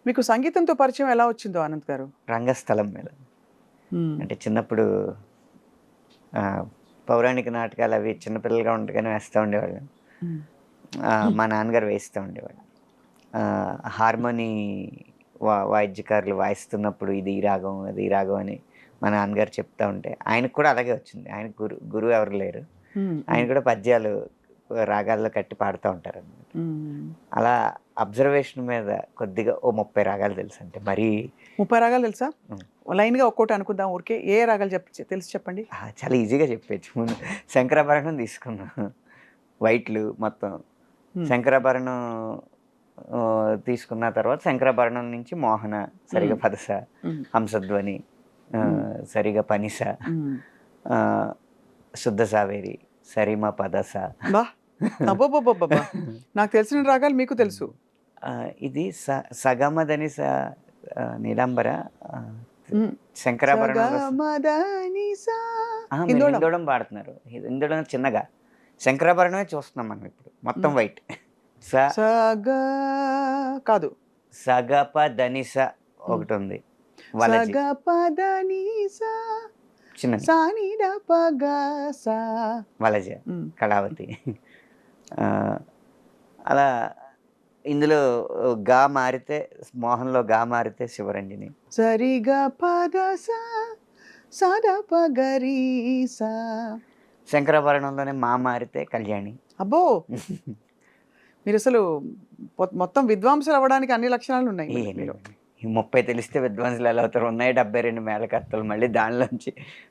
మీకు సంగీతంతో పరిచయం ఎలా వచ్చిందో అనంత్ గారు? రంగస్థలం మీద. హ్మ్. అంటే చిన్నప్పుడు పౌరాణిక నాటకాలు అవి చిన్నపిల్లలుగా ఉండగానే వేస్తూ ఉండేవాళ్ళు. హ్మ్. మా నాన్నగారు వేస్తూ ఉండేవాళ్ళు. హార్మోనీ వాయిద్యకారులు వాయిస్తున్నప్పుడు ఇది ఈ రాగం, అది ఈ రాగం అని మా నాన్నగారు చెప్తా ఉంటే ఆయనకు కూడా అలాగే వచ్చింది. ఆయనకు గురువు ఎవరు లేరు. హ్మ్. ఆయన కూడా పద్యాలు రాగాల్లో కట్టి పాడుతూ ఉంటారనమాట. హ్మ్. అలా అబ్జర్వేషన్ మీద కొద్దిగా ఓ 30 రాగాలు తెలుసు. అంటే మరీ 30 రాగాలు తెలుసా? హ్మ్. లైన్‌గా ఒక్కోటి అనుకుందాం ఊరికే. ఏ రాగాలు తెలిసి చెప్పండి? చాలా ఈజీగా చెప్పేయచ్చు. ముందు శంకరాభరణం తీసుకున్నాం. వైట్‌లు మొత్తం. హ్మ్. శంకరాభరణం తీసుకున్న తర్వాత శంకరాభరణం నుంచి మోహన, హ్మ్. సరిగ పదస, హ్మ్. హంసధ్వని, హ్మ్. సరిగ పనిస, హ్మ్. ఆహ్, శుద్ధ సావేరి, సరిమ పదస. అబ్బా! అబ్బబ్బబ్బబ్బబ్బా! నాకు తెలిసిన రాగాలు మీకు తెలుసు. ఇది సగమదని నీలాంబర, ఆహ్, హ్మ్. శంకరాభరణంలో సగమదనిసా మీరు హిందోళం. హిందోళం పాడుతున్నారు. హిందోళం చిన్నగా. శంకరాభరణమే చూస్తున్నాం మనం ఇప్పుడు. మొత్తం హ్మ్. వైట్. స సగ కాదు. సగప ధనిస హ్మ్. ఒకటుంది. వలజి సగపదనిసా చిన్నది. సానిద పగ సా వలజ, హ్మ్. కళావతి. ఆహ్, అలా ఇందులో గా మారితే మోహన్‌లో గా మారితే శివరంజని. సరిగ పద సా సద పగరి సా శంకరాభరణంలోనే మా మారితే కళ్యాణి. అబ్బో! మీరసలు మొత్తం విద్వాంసులు అవ్వడానికి అన్ని లక్షణాలున్నాయి మీరు. లేవండి. ఈ 30 తెలిస్తే విద్వాంసులు ఎలా అవుతారు? ఉన్నాయి 72 మేళకర్తలు. మళ్ళీ దానిలోంచి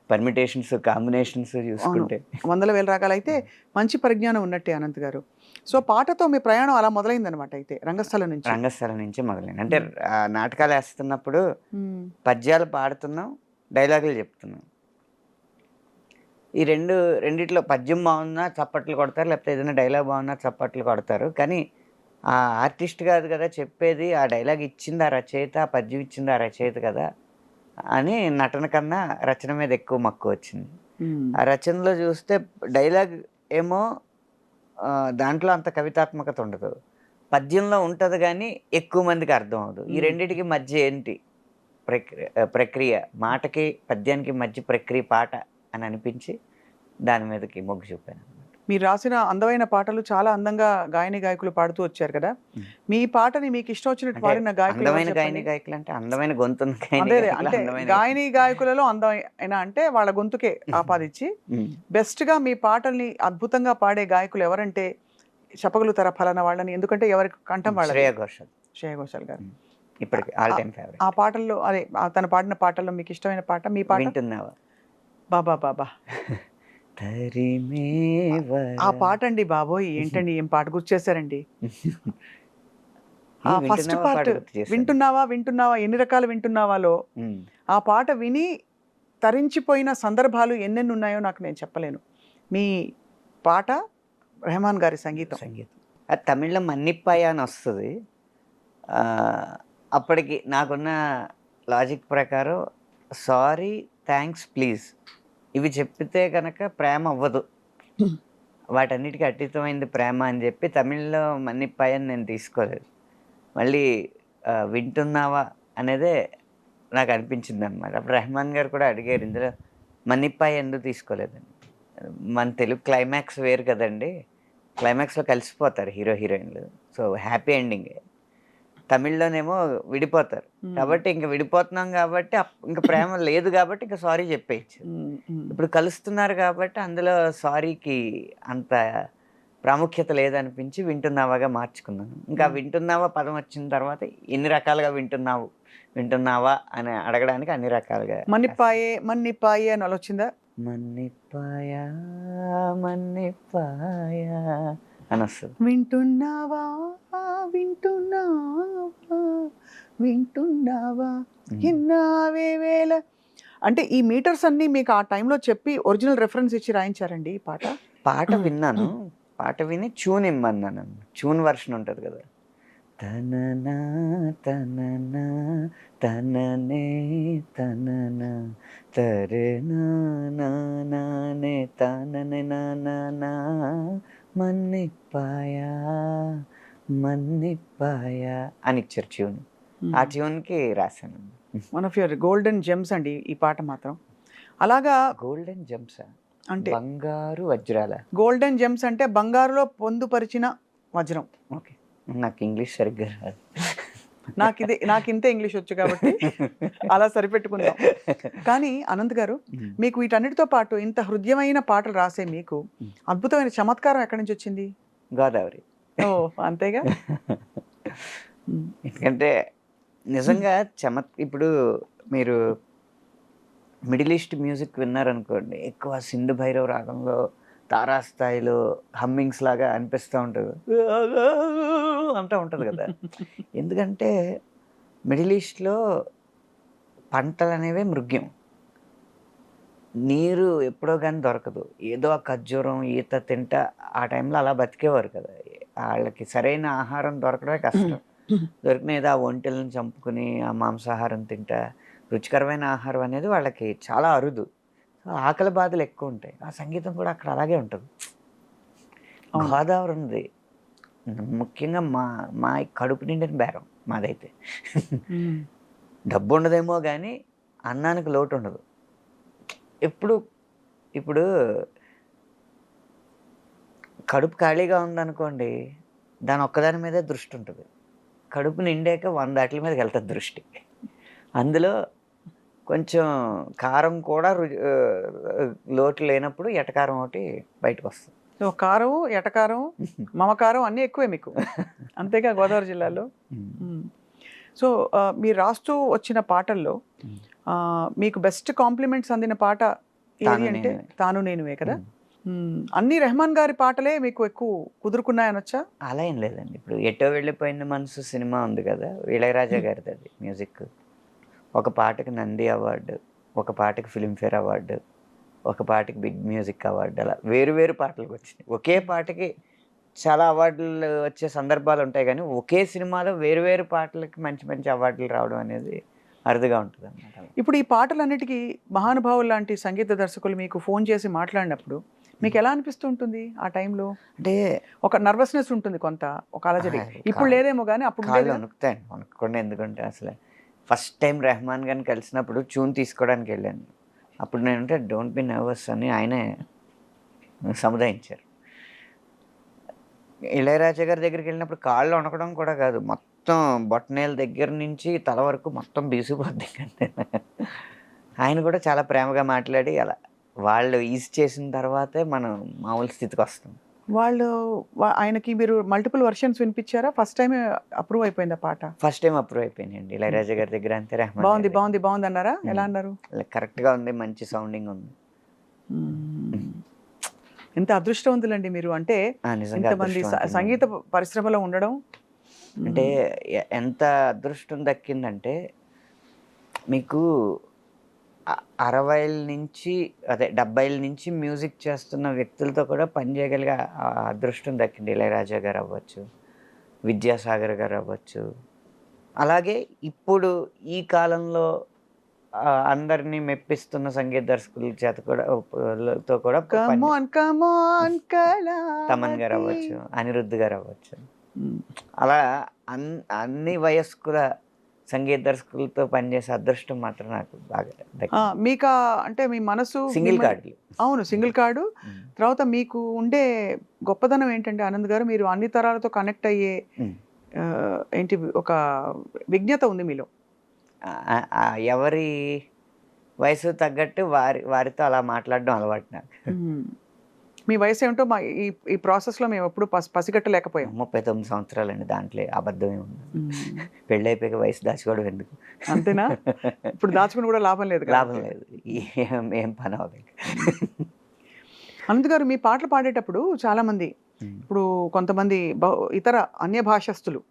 పర్మిటేషన్స్, కాంబినేషన్స్ అవును. చూసుకుంటే. వందల వేల రకాలైతే మంచి పరిజ్ఞానం ఉన్నట్టే అనంత్ గారు. సో, పాటతో మీ ప్రయాణం అలా మొదలైందనమాట అయితే రంగస్థలం నుంచి. రంగస్థలం నుంచే మొదలైంది. అంటే హ్మ్. నాటకాలేస్తున్నప్పుడు హ్మ్. పద్యాలు పాడుతున్నాం, డైలాగులు చెప్తున్నాం. ఈ రెండిట్లో పద్యం బాగున్నా చప్పట్లు కొడతారు. లేకపోతే ఏదైనా డైలాగ్ బాగున్నా చప్పట్లు కొడతారు. కానీ ఆ ఆర్టిస్ట్ కాదు కదా చెప్పేది. ఆ డైలాగ్ ఇచ్చింది ఆ రచయిత, ఆ పద్యం ఇచ్చింది ఆ రచయిత కదా! అని నటన కన్నా రచన మీద ఎక్కువ మక్కువొచ్చింది. హ్మ్. ఆ రచనలో చూస్తే డైలాగ్ ఏమో దాంట్లో అంత కవితాత్మకత ఉండదు. పద్యంలో ఉంటది గానీ, ఎక్కువ మందికి అర్థం అవ్వదు. ఈ హ్మ్. రెండిటికి మధ్య ఏంటి ప్రక్రియ మాటకి, పద్యానికి మధ్య ప్రక్రియ పాట అని అనిపించి, దాని మీదకి మొగ్గు చూపాననమాట. మీరు రాసిన అందమైన పాటలు చాలా అందంగా గాయని, గాయకులు పాడుతూ వచ్చారు కదా! హ్మ్. మీ పాటని మీకు ఇష్టం వచ్చినట్టు అంటే పాడిన గాయకులు ఎవరు అందమైన చెప్పండి? గాయని, గాయకులంటే అందమైన గొంతున్న గాయని, అదే అదే. గాయకులా? అంటే అందమైన గాయని, గాయకులలో అందమైన అంటే వాళ్ళ గొంతుకే ఆపాదించి హ్మ్. బెస్ట్‌గా మీ పాటల్ని అద్భుతంగా పాడే గాయకులు ఎవరంటే చెప్పగలుగుతారా ఫలానా వాళ్ళని? ఎందుకంటే ఎవరి కంఠం వాళ్ళది. 'శ్రేయ ఘోషాల్'. శ్రేయ ఘోషాల్ గారు. హ్మ్. ఆ ఇప్పటికి ఆల్ ఆ టైమ్ ఆ ఫేవరెట్. పాటల్లో అదే తను పాడిన పాటల్లో మీకిష్టమైన పాట మీ పాట? వింటున్నావా? 'బాబా బాబా.' ఆ తరిమేవర పాటండి బాబోయ్! ఏంటండి ఏం పాట గుర్తు చేశారండి. ఆ ఫస్ట్ వింటున్నావా పాట పార్ట్ గుర్తు చేశాను. 'వింటున్నావా వింటున్నావా ఎన్ని రకాల వింటున్నావాలో' హ్మ్. ఆ పాట విని తరించిపోయిన సందర్భాలు ఎన్నెన్నున్నాయో నాకు నేను చెప్పలేను. మీ పాట, రెహమాన్ గారి సంగీతం. సంగీతం. అది తమిళ్లో 'మన్నిప్పాయ' అనొస్తది. ఆహ్, అప్పటికి నాకున్న లాజిక్ ప్రకారం సారీ, థాంక్స్, ప్లీజ్ ఇవి చెప్పితే గనక ప్రేమ అవ్వదు. వాటన్నిటికి అతీతమైంది ప్రేమ అని జెప్పి తమిళ్‌లో 'మన్నిప్పాయ'ని నేను తీసుకోలేదు. మళ్ళీ 'వింటున్నావా' అనేదే నాకనిపించిందనమాట. అప్పుడు రెహమాన్ గారు కూడా అడిగారు ఇందులో 'మన్నిప్పాయ' ఎందుకు తీసుకోలేదని. మన తెలుగు క్లైమాక్స్ వేరు కదండీ! క్లైమాక్స్‌లో కలిసిపోతారు హీరో, హీరోయిన్‌లు. సో, హ్యాపీ ఎండింగే. తమిళ్‌లోనేమో విడిపోతారు. హ్మ్. కాబట్టి ఇంక విడిపోతున్నాం గాబట్టి ఇంక ప్రేమ లేదు గాబట్టి ఇంక సారీ జెప్పేయొచ్చు. హ్మ్. హ్మ్. ఇప్పుడు కలుస్తున్నారు గాబట్టి అందులో సారీకి అంత ప్రాముఖ్యత లేదనిపించి 'వింటున్నావా'గా మార్చుకున్నాను. ఇంకా హ్మ్. 'వింటున్నావా' పదం వచ్చిన తర్వాత ఎన్ని రకాలుగా వింటున్నావు, వింటున్నావా అని అడగడానికి అన్ని రకాలుగా రాశాను. 'మన్నిప్పాయే మన్నిప్పాయే' అని అలొచ్చిందా? మన్నిపాయ మన్నిపాయ అనొస్తది. వింటున్నావా వింటున్నావా వింటున్నావా హ్మ్. ఇన్నావే వేళ అంటే ఈ మీటర్స్ అన్నీ మీకు ఆ టైంలో చెప్పి ఒరిజినల్ రిఫరెన్స్ ఇచ్చి రాయించారండి ఈ పాట? పాట విన్నాను. పాట విని ట్యూన్ ఇమ్మన్నానన్న. ట్యూన్ వెర్షన్ ఉంటది గదా! తననా తననా తననే తననా తరెనా నానానే తననే నానానా మన్నిపాయా మన్నిపాయా అని ఇచ్చారు ట్యూన్. ఆ ట్యూన్కి రాశాను. One of your golden gems అండి ఈ పాట మాత్రం. అలాగా గోల్డెన్ జెమ్సా? అంటే బంగారు వజ్రాల? గోల్డెన్ జెమ్స్ అంటే బంగారులో పొందుపరిచిన వజ్రం. ఓకే, నాకు ఇంగ్లీష్ సరిగ్గా రాదు. నాకు ఇంతే ఇంగ్లీష్ వచ్చు కాబట్టి అలా సరిపెట్టుకుందాం. కానీ అనంత్ గారు, మీకు వీటన్నిటితో పాటు ఇంత హృదయమైన పాటలు రాసే మీకు అద్భుతమైన చమత్కారం ఎక్కడి నుంచి వచ్చింది? గోదావరి. ఓ అంతేగా. ఎందుకంటే నిజంగా ఇప్పుడు మీరు మిడిల్ ఈస్ట్ మ్యూజిక్ విన్నారనుకోండి, ఎక్కువ సింధు భైరవ్ రాగంలో తారాస్థాయిలో హమ్మింగ్స్ లాగా అనిపిస్తూ ఉంటుంది, అంటూ ఉంటుంది కదా. ఎందుకంటే మిడిల్ ఈస్ట్లో పంటలు అనేవి మృగ్యం, నీరు ఎప్పుడో కానీ దొరకదు, ఏదో ఆ ఖర్జూరం ఈత తింటా ఆ టైంలో అలా బతికేవారు కదా. వాళ్ళకి సరైన ఆహారం దొరకడమే కష్టం. దొరికిన ఏదో ఆ ఒంటెలను చంపుకుని ఆ మాంసాహారం తింటా రుచికరమైన ఆహారం అనేది వాళ్ళకి చాలా అరుదు. ఆకలి బాధలు ఎక్కువ ఉంటాయి. ఆ సంగీతం కూడా అక్కడ అలాగే ఉంటుంది. గోదావరి ఉంది ముఖ్యంగా మా కడుపు నిండిన బేరం మాదైతే. డబ్బు ఉండదేమో కానీ అన్నానికి లోటు ఉండదు. ఇప్పుడు కడుపు ఖాళీగా ఉందనుకోండి, దాని ఒక్కదాని మీదే దృష్టి ఉంటుంది. కడుపు నిండాక 100 వాటి మీదకి వెళ్తుంది దృష్టి. అందులో కొంచెం కారం కూడా లోటు లేనప్పుడు ఎటకారం ఒకటి బయటకు వస్తుంది. సో కారం, ఎటకారం, మమకారం అన్నీ ఎక్కువే మీకు, అంతేగా గోదావరి జిల్లాలో. సో మీరు రాస్తూ వచ్చిన పాటల్లో మీకు బెస్ట్ కాంప్లిమెంట్స్ అందిన పాట ఏది అంటే తాను నేనువే కదా. అన్ని రెహమాన్ గారి పాటలే మీకు ఎక్కువ కుదురుకున్నాయనొచ్చా? అలా ఏం లేదండి. ఇప్పుడు ఎటో వెళ్ళిపోయిన మనసు సినిమా ఉంది కదా, ఇళయరాజా గారిది. అది మ్యూజిక్ ఒక పాటకి నంది అవార్డు, ఒక పాటకి ఫిల్మ్ఫేర్ అవార్డు, ఒక పాటకి బిగ్ మ్యూజిక్ అవార్డు, అలా వేరు వేరు పాటలకు వచ్చినాయి. ఒకే పాటకి చాలా అవార్డులు వచ్చే సందర్భాలు ఉంటాయి, కానీ ఒకే సినిమాలో వేరు వేరు పాటలకి మంచి మంచి అవార్డులు రావడం అనేది అరుదుగా ఉంటుంది అన్నమాట. ఇప్పుడు ఈ పాటలన్నిటికీ మహానుభావులు లాంటి సంగీత దర్శకులు మీకు ఫోన్ చేసి మాట్లాడినప్పుడు మీకు ఎలా అనిపిస్తూ ఉంటుంది ఆ టైంలో? అంటే ఒక నర్వస్నెస్ ఉంటుంది, కొంత ఒక అలజడి. ఇప్పుడు లేదేమో కానీ అప్పుడు వణుకుతాయండి. వణుకుకుండా ఎందుకంటే అసలు ఫస్ట్ టైం రెహమాన్ గారిని కలిసినప్పుడు ట్యూన్ తీసుకోవడానికి వెళ్ళాను. అప్పుడు నేనంటే డోంట్ బి నర్వస్ అని ఆయనే సముదాయించారు. ఇళయరాజా గారి దగ్గరికి వెళ్ళినప్పుడు కాళ్ళు వణకడం కూడా కాదు, మొత్తం బొట్టనేల దగ్గర నుంచి తల వరకు మొత్తం బీసిపోద్ది. ఆయన కూడా చాలా ప్రేమగా మాట్లాడి అలా వాళ్ళు ఈజ్ చేసిన తర్వాతే మనం మామూలు స్థితికి వస్తాం. ఆయనకి మీరు మల్టిపుల్ వర్షన్స్ వినిపించారా? ఫస్ట్ టైం అప్రూవ్ అయిపోయింది ఆ పాట? ఫస్ట్ టైం అప్రూవ్ అయిపోయిందండి ఇళయరాజా గారి దగ్గర. అంతే రెహమాన్ బాగుంది బాగుంది బాగుంది అన్నారా? ఎలా అన్నారు? కరెక్ట్గా ఉంది, మంచి సౌండింగ్ ఉంది. ఎంత అదృష్టవంతులండి మీరు, అంటే ఇంతమంది సంగీత పరిశ్రమలో ఉండడం. అంటే ఎంత అదృష్టం దక్కిందంటే, మీకు 60ల నుంచి 70ల నుంచి మ్యూజిక్ చేస్తున్న వ్యక్తులతో కూడా పనిచేయగలిగే అదృష్టం దక్కింది. ఇళయరాజా గారు అవ్వచ్చు, విద్యాసాగర్ గారు అవ్వచ్చు, అలాగే ఇప్పుడు ఈ కాలంలో అందరినీ మెప్పిస్తున్న సంగీత దర్శకుల చేత కూడా తమన్ గారు అవ్వచ్చు, అనిరుద్ధ్ గారు అవ్వచ్చు, అలా అన్ని వయస్కుల సంగీత దర్శకులతో పనిచేసే అదృష్టం మాత్రం నాకు బాగా. మీకు అంటే మీ మనసు సింగిల్ కార్డులు. అవును, సింగిల్ కార్డు. తర్వాత మీకు ఉండే గొప్పదనం ఏంటంటే ఆనంద్ గారు, మీరు అన్ని తరాలతో కనెక్ట్ అయ్యే ఏంటి ఒక విజ్ఞత ఉంది మీలో. ఎవరి వయసు తగ్గట్టు వారితో అలా మాట్లాడడం అలవాటు నాకు. మీ వయసు ఏమిటో ఈ ప్రాసెస్లో మేము ఎప్పుడు పసిగట్టలేకపోయాం. 39 సంవత్సరాలండి, దాంట్లో అబద్ధమే ఉంది. పెళ్ళి అయిపోయాక వయసు దాచుకోవడం ఎందుకు? అంతేనా? ఇప్పుడు దాచుకుని కూడా లాభం లేదు. లాభం లేదు, ఏం పని అవ్వదు. అనంత్ గారు, మీ పాటలు పాడేటప్పుడు చాలామంది, ఇప్పుడు కొంతమంది ఇతర అన్య భాషస్థులు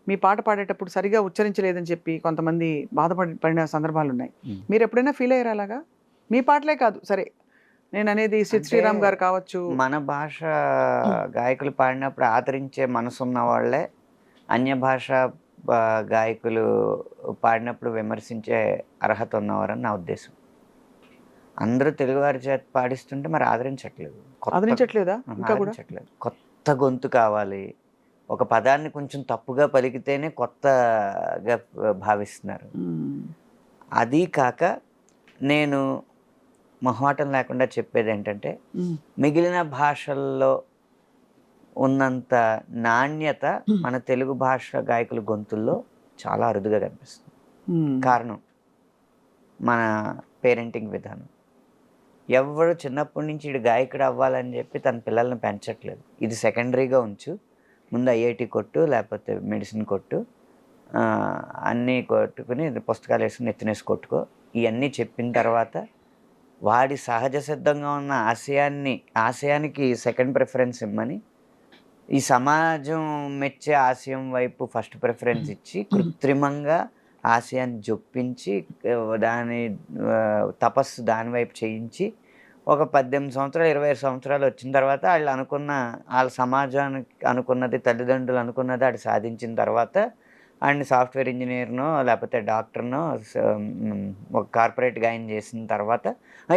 మీ పాట పాడేటప్పుడు సరిగా ఉచ్చరించలేదని చెప్పి కొంతమంది బాధపడిన సందర్భాలు ఉన్నాయి. మీరు ఎప్పుడైనా ఫీల్ అయ్యారు అలాగా? మీ పాటలే కాదు, సరే నేను అనేది సిద్ శ్రీరామ్ గారు కావచ్చు. మన భాష గాయకులు పాడినప్పుడు ఆదరించే మనసు ఉన్న వాళ్ళే అన్య భాష గాయకులు పాడినప్పుడు విమర్శించే అర్హత ఉన్నవారని నా ఉద్దేశం. అందరూ తెలుగువారి చేత పాడిస్తుంటే మరి ఆదరించట్లేదా? ఇంకా కూడా కొత్త గొంతు కావాలి, ఒక పదాన్ని కొంచెం తప్పుగా పలికితేనే కొత్తగా భావిస్తున్నారు. అది కాక నేను మొహమాటం లేకుండా చెప్పేది ఏంటంటే, మిగిలిన భాషల్లో ఉన్నంత నాణ్యత మన తెలుగు భాష గాయకుల గొంతుల్లో చాలా అరుదుగా కనిపిస్తుంది. కారణం మన పేరెంటింగ్ విధానం. ఎవరు చిన్నప్పటి నుంచి ఇడు గాయకుడు అవ్వాలని చెప్పి తన పిల్లల్ని పెంచట్లేదు. ఇది సెకండరీగా ఉంచు, ముందు ఐఐటి కొట్టు, లేకపోతే మెడిసిన్ కొట్టు, అన్నీ కొట్టుకుని పుస్తకాలు వేసుకుని ఎత్తునేసి కొట్టుకో, ఇవన్నీ చెప్పిన తర్వాత వాడి సహజ సిద్ధంగా ఉన్న ఆశయానికి సెకండ్ ప్రిఫరెన్స్ ఇమ్మని, ఈ సమాజం మెచ్చే ఆశయం వైపు ఫస్ట్ ప్రిఫరెన్స్ ఇచ్చి కృత్రిమంగా ఆశయాన్ని జొప్పించి దాని తపస్సు దాని వైపు చేయించి ఒక 18 సంవత్సరాలు 25 సంవత్సరాలు వచ్చిన తర్వాత వాళ్ళ సమాజానికి అనుకున్నది, తల్లిదండ్రులు అనుకున్నది ఆడు సాధించిన తర్వాత అండ్ సాఫ్ట్వేర్ ఇంజనీర్నో లేకపోతే డాక్టర్నో ఒక కార్పొరేట్గా ఆయన చేసిన తర్వాత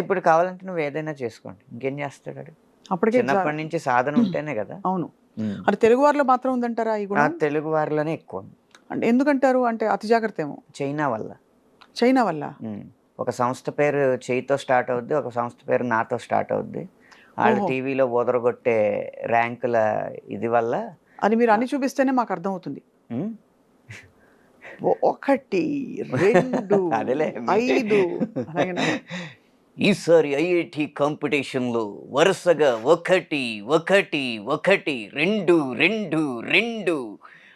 ఇప్పుడు కావాలంటే నువ్వు ఏదైనా చేసుకోండి, ఇంకేం చేస్తాడు వాడు? అప్పటికే చిన్నప్పటి నుంచి సాధన ఉంటేనే కదా. అవును. అంటే తెలుగు వారిలో మాత్రం ఉందంటారా ఈ గుణం? తెలుగు వారిలోనే ఎక్కువ ఉంది. అంటే ఎందుకంటారు? అంటే అతి జాగ్రత్త ఏమో. చైనా వల్ల. చైనా వల్ల? ఒక సంస్థ పేరు చేయితో స్టార్ట్ అవుద్ది, ఒక సంస్థ పేరు నాతో స్టార్ట్ అవుద్ది. వాళ్ళ టీవీలో ఓదరగొట్టే ర్యాంకుల ఇది వల్ల. అది మీరు అని చూపిస్తేనే మాకు అర్థం అవుతుంది. 1 2 5 ఈసారి ఐఐటి కాంపిటీషన్లో వరుసగా 1 1 1 2 2 2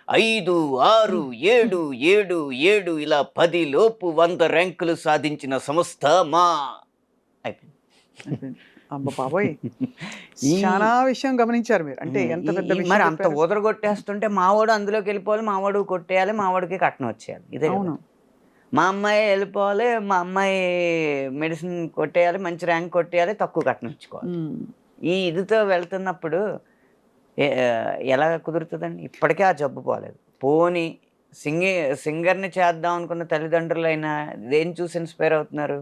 5 6 7 7 7 ఇలా 10 లోపు 100 ర్యాంకులు సాధించిన సంస్థ మా అయిపోయింది. అమ్మ బాబోయ్, చాలా విషయం గమనించారు మీరు. అంటే ఎంత పెద్ద విషయం. మరి అంత ఊదరగొట్టేస్తుంటే మావాడు అందులోకి వెళ్ళిపోవాలి, మావాడు కొట్టేయాలి, మావాడికి కట్నం వచ్చేయాలి. ఇదే అవును. మా అమ్మాయి వెళ్ళిపోవాలి, మా అమ్మాయి మెడిసిన్ కొట్టేయాలి, మంచి ర్యాంక్ కొట్టేయాలి, తక్కువ కట్నం ఇచ్చుకోవాలి. ఈ ఇదితో వెళ్తున్నప్పుడు ఎలా కుదురుతుందండి? ఇప్పటికే ఆ జబ్బు పోలేదు. పోనీ సింగర్ని చేద్దాం అనుకున్న తల్లిదండ్రులైనా దేని చూసి ఇన్స్పైర్ అవుతున్నారు?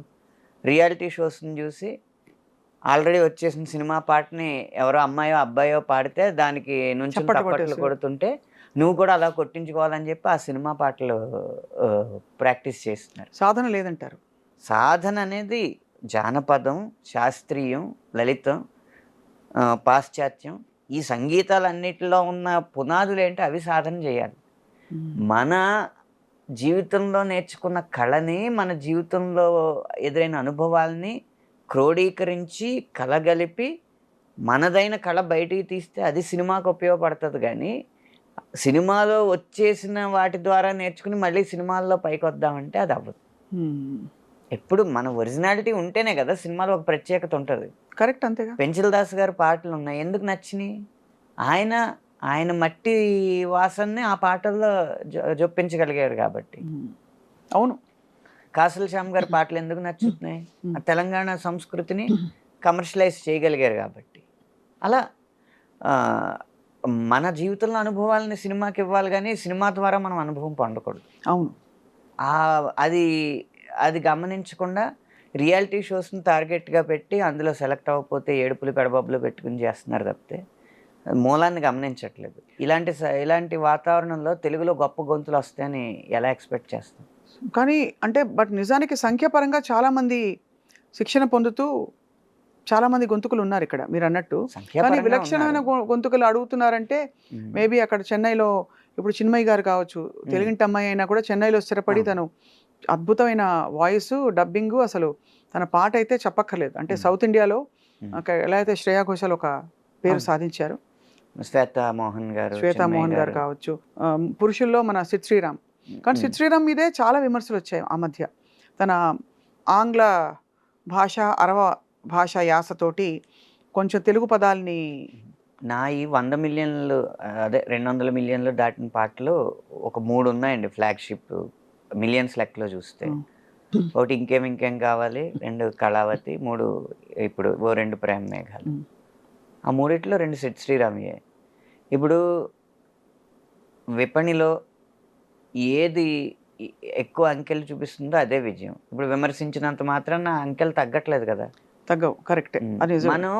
రియాలిటీ షోస్ని చూసి. ఆల్రెడీ వచ్చేసిన సినిమా పాటని ఎవరో అమ్మాయో అబ్బాయో పాడితే దానికి నుంచి తప్పట్లు కొడుతుంటే నువ్వు కూడా అలా కొట్టించుకోవాలని చెప్పి ఆ సినిమా పాటలు ప్రాక్టీస్ చేస్తున్నారు. సాధన లేదంటారు? సాధన అనేది జానపదం, శాస్త్రీయం, లలితం, పాశ్చాత్యం, ఈ సంగీతాలన్నిటిలో ఉన్న పునాదులు ఏంటి అవి సాధన చేయాలి. మన జీవితంలో నేర్చుకున్న కళని, మన జీవితంలో ఎదురైన అనుభవాల్ని క్రోడీకరించి కలగలిపి మనదైన కళ బయటికి తీస్తే అది సినిమాకు ఉపయోగపడుతుంది. కానీ సినిమాలో వచ్చేసిన వాటి ద్వారా నేర్చుకుని మళ్ళీ సినిమాల్లో పైకి వద్దామంటే అది అవ్వదు. ఎప్పుడు మన ఒరిజినాలిటీ ఉంటేనే కదా సినిమాలో ఒక ప్రత్యేకత ఉంటుంది. కరెక్ట్, అంతేగా. పెంచిల్ దాస్ గారి పాటలు ఉన్నాయి, ఎందుకు నచ్చినాయి? ఆయన మట్టి వాసనని ఆ పాటల్లో జొప్పించగలిగారు కాబట్టి. అవును. కాసుల శ్యామ్ గారి పాటలు ఎందుకు నచ్చుతున్నాయి? ఆ తెలంగాణ సంస్కృతిని కమర్షియలైజ్ చేయగలిగారు కాబట్టి. అలా మన జీవితంలో అనుభవాలని సినిమాకి ఇవ్వాలి, కానీ సినిమా ద్వారా మనం అనుభవం పొందకూడదు. అవును. అది గమనించకుండా రియాలిటీ షోస్ని టార్గెట్గా పెట్టి అందులో సెలెక్ట్ అవ్వకపోతే ఏడుపులు పెడబబ్బులు పెట్టుకుని చేస్తున్నారు తప్పితే మూలాన్ని గమనించట్లేదు. ఇలాంటి వాతావరణంలో తెలుగులో గొప్ప గొంతులు వస్తాయని ఎలా ఎక్స్పెక్ట్ చేస్తాం? కానీ బట్ నిజానికి సంఖ్యాపరంగా చాలామంది శిక్షణ పొందుతూ చాలామంది గొంతుకులు ఉన్నారు ఇక్కడ మీరు అన్నట్టు. కానీ విలక్షణమైన గొంతుకులు అడుగుతున్నారంటే మేబీ అక్కడ చెన్నైలో ఇప్పుడు చిన్మయి గారు కావచ్చు, తెలుగింటి అమ్మాయి అయినా కూడా చెన్నైలో స్థిరపడి తను అద్భుతమైన వాయిస్, డబ్బింగ్, అసలు తన పాట అయితే చెప్పక్కర్లేదు. అంటే సౌత్ ఇండియాలో ఎలా అయితే శ్రేయా ఘోషాల్ ఒక పేరు సాధించారు, శ్వేతా మోహన్ గారు కావచ్చు, పురుషుల్లో మన సిద్ శ్రీరామ్. కానీ సిద్ శ్రీరామ్ మీదే చాలా విమర్శలు వచ్చాయి ఆ మధ్య. తన ఆంగ్ల భాష, అరవ భాష యాసతోటి కొంచెం తెలుగు పదాలని. నా ఈ 100 మిలియన్లు అదే 200 మిలియన్లు దాటిన పాటలు ఒక 3 ఉన్నాయండి ఫ్లాగ్షిప్ మిలియన్స్ లెక్కలో చూస్తే. ఒకటి ఇంకేం కావాలి, 2 కళావతి, 3 ఇప్పుడు 2 ప్రేమ మేఘాలు. ఆ 3 2 సిద్ శ్రీరామయ్యే. ఇప్పుడు విపణిలో ఏది ఎక్కువ అంకెలు చూపిస్తుందో అదే విజయం. ఇప్పుడు విమర్శించినంత మాత్రాన అంకెలు తగ్గట్లేదు కదా. తగ్గవు, కరెక్ట్. మనం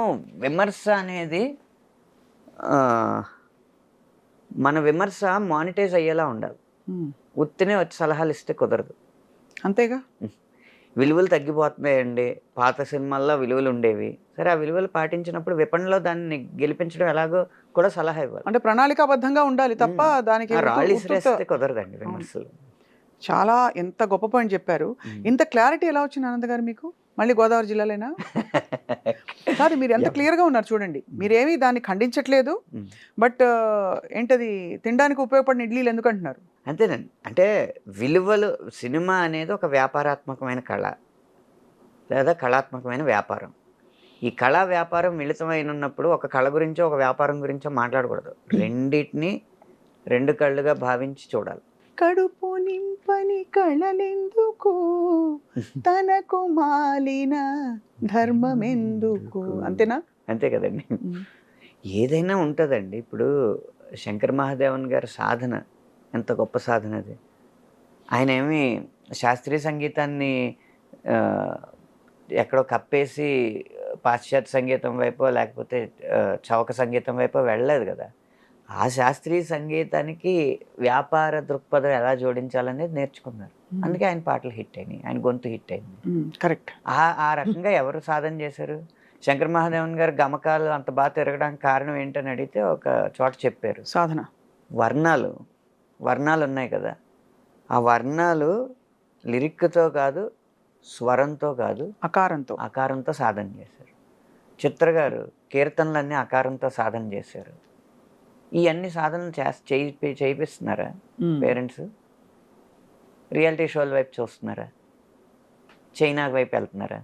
విమర్శ అనేది మన విమర్శ మానిటైజ్ అయ్యేలా ఉండాలి. ఉత్తినే వచ్చి సలహాలు ఇస్తే కుదరదు. అంతేగా. విలువలు తగ్గిపోతున్నాయండి, పాత సినిమాల్లో విలువలు ఉండేవి, సరే ఆ విలువలు పాటించినప్పుడు విపణిలో దాన్ని గెలిపించడం ఎలాగో కూడా సలహా ఇవ్వాలి. అంటే ప్రణాళికాబద్ధంగా ఉండాలి తప్ప దానికి రాళ్ళు ఇసిరేస్తే కుదరదండి విమర్శలు. చాలా ఎంత గొప్ప పాయింట్ చెప్పారు. ఇంత క్లారిటీ ఎలా వచ్చింది ఆనంద్ గారు మీకు? మళ్ళీ గోదావరి జిల్లాలేనా? కాదు, మీరు ఎంత క్లియర్గా ఉన్నారు చూడండి. మీరేమీ దాన్ని ఖండించట్లేదు, బట్ ఏంటది తినడానికి ఉపయోగపడిన ఇడ్లీలు ఎందుకు అంటున్నారు? అంతేనండి. అంటే విలువలు, సినిమా అనేది ఒక వ్యాపారాత్మకమైన కళ లేదా కళాత్మకమైన వ్యాపారం. ఈ కళా వ్యాపారం మిళితమైనప్పుడు ఒక కళ గురించో ఒక వ్యాపారం గురించో మాట్లాడకూడదు. రెండింటిని రెండు కళ్ళుగా భావించి చూడాలి. కడుపు నింపని కళలెందుకు, తనకు మాలిన ధర్మమెందుకు, అంతేనా? అంతే కదండి. ఏదైనా ఉంటుందండి. ఇప్పుడు శంకర్ మహాదేవన్ గారి సాధన ఎంత గొప్ప సాధన అది. ఆయన ఏమి శాస్త్రీయ సంగీతాన్ని ఎక్కడో కప్పేసి పాశ్చాత్య సంగీతం వైపో లేకపోతే చౌక సంగీతం వైపో వెళ్ళలేదు కదా. ఆ శాస్త్రీయ సంగీతానికి వ్యాపార దృక్పథం ఎలా జోడించాలనేది నేర్చుకున్నారు. అందుకే ఆయన పాటలు హిట్ అయినాయి, ఆయన గొంతు హిట్ అయింది. కరెక్ట్. ఆ రకంగా ఎవరు సాధన చేశారు? శంకర్ మహాదేవన్ గారు గమకాలు అంత బాగా తిరగడానికి కారణం ఏంటని అడిగితే ఒక చోట చెప్పారు, సాధన. వర్ణాలు ఉన్నాయి కదా, ఆ వర్ణాలు లిరిక్తో కాదు, స్వరంతో కాదు, అకారంతో సాధన చేశారు. చిత్ర గారు కీర్తనలన్నీ అకారంతో సాధన చేశారు. ఈ అన్ని సాధనలు చేయిస్తున్నారా పేరెంట్స్? రియాలిటీ షోల వైపు చూస్తున్నారా? చైనా వైపు వెళ్తున్నారా?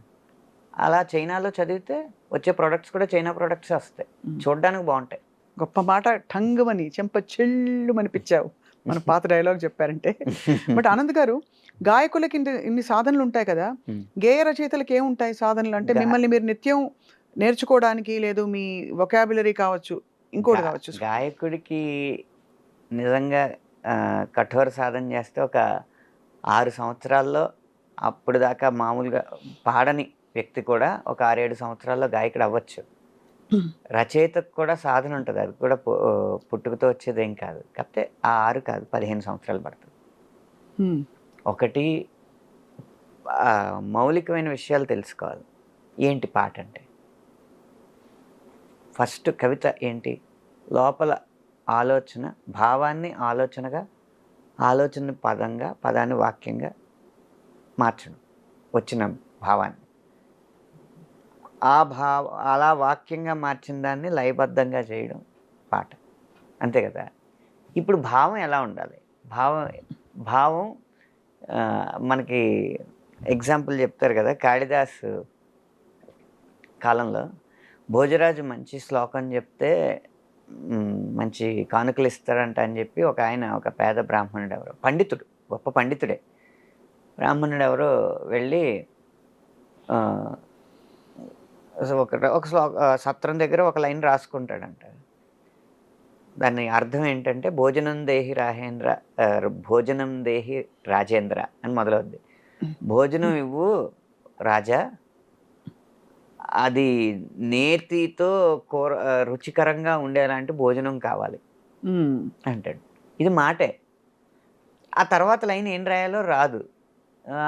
అలా చైనాలో చదివితే వచ్చే ప్రొడక్ట్స్ కూడా చైనా ప్రొడక్ట్స్ వస్తాయి, చూడడానికి బాగుంటాయి. గొప్ప మాట, టంగుమని చెంప చెల్లు అనిపించావు మన పాత డైలాగ్ చెప్పారంటే. బట్ ఆనంద్ గారు, గాయకులకి ఇన్ని సాధనలు ఉంటాయి కదా, గేయ రచయితలకు ఏముంటాయి సాధనలు? అంటే మిమ్మల్ని మీరు నిత్యం నేర్చుకోవడానికి, లేదు మీ వొకాబులరీ కావచ్చు, ఇంకోటి కావచ్చు. గాయకుడికి నిజంగా కఠోర సాధన చేస్తే ఒక 6 సంవత్సరాల్లో, అప్పుడు దాకా మామూలుగా పాడని వ్యక్తి కూడా ఒక 6-7 సంవత్సరాల్లో గాయకుడు అవ్వచ్చు. రచయితకు కూడా సాధన ఉంటుంది, అది కూడా పుట్టుకతో వచ్చేదేం కాదు. కాకపోతే ఆ 6 కాదు 15 సంవత్సరాలు పడుతుంది. ఒకటి, మౌలికమైన విషయాలు తెలుసుకోవాలి. ఏంటి పాట అంటే? ఫస్ట్ కవిత ఏంటి? లోపల ఆలోచన, భావాన్ని ఆలోచనగా, ఆలోచన పదంగా, పదాన్ని వాక్యంగా మార్చడం, వచ్చిన భావాన్ని అలా వాక్యంగా మార్చిన దాన్ని లయబద్ధంగా చేయడం పాట, అంతే కదా. ఇప్పుడు భావం ఎలా ఉండాలి? భావం మనకి ఎగ్జాంపుల్ చెప్తారు కదా, కాళిదాసు కాలంలో భోజరాజు మంచి శ్లోకం చెప్తే మంచి కానుకలు ఇస్తారంట అని చెప్పి ఒక పేద బ్రాహ్మణుడు ఎవరో, పండితుడు, గొప్ప పండితుడే, బ్రాహ్మణుడు ఎవరో వెళ్ళి ఒక సత్రం దగ్గర ఒక లైన్ రాసుకుంటాడంట. దాని అర్థం ఏంటంటే, భోజనం దేహి రాజేంద్ర అని మొదలవుద్ది. భోజనం ఇవ్వు రాజా, అది నేతితో రుచికరంగా ఉండేలాంటి భోజనం కావాలి అంటాడు. ఇది మాటే. ఆ తర్వాత లైన్ ఏం రాయాలో రాదు.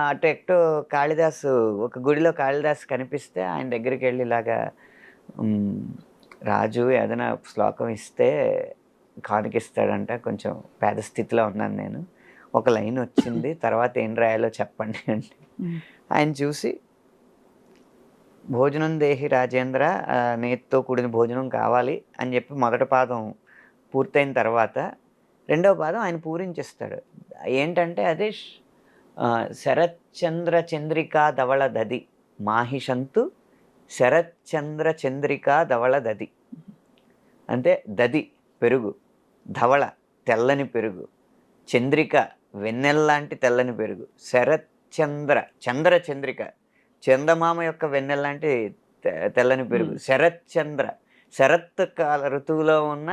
అటు ఎక్కడో కాళిదాసు, ఒక గుడిలో కాళిదాసు కనిపిస్తే ఆయన దగ్గరికి వెళ్ళి ఇలాగా, రాజు ఏదైనా శ్లోకం ఇస్తే కానుకిస్తాడంట, కొంచెం పేద స్థితిలో ఉన్నాను నేను, ఒక లైన్ వచ్చింది, తర్వాత ఏం రాయాలో చెప్పండి అంటే ఆయన చూసి, భోజనం దేహి రాజేంద్ర, నేతితో కూడిన భోజనం కావాలి అని చెప్పి మొదటి పాదం పూర్తయిన తర్వాత రెండవ పాదం ఆయన పూరించిస్తాడు. ఏంటంటే అదే శరత్చంద్ర చంద్రికా ధవళ దది మాహిషంతు శరత్చంద్ర చంద్రికా ధవళ దది. అంటే దది పెరుగు, ధవళ తెల్లని పెరుగు, చంద్రిక వెన్నెల్లాంటి తెల్లని పెరుగు, శరత్చంద్ర చంద్రిక చందమామ యొక్క వెన్నెల్లాంటి తెల్లని పెరుగు, శరత్ కాల ఋతువులో ఉన్న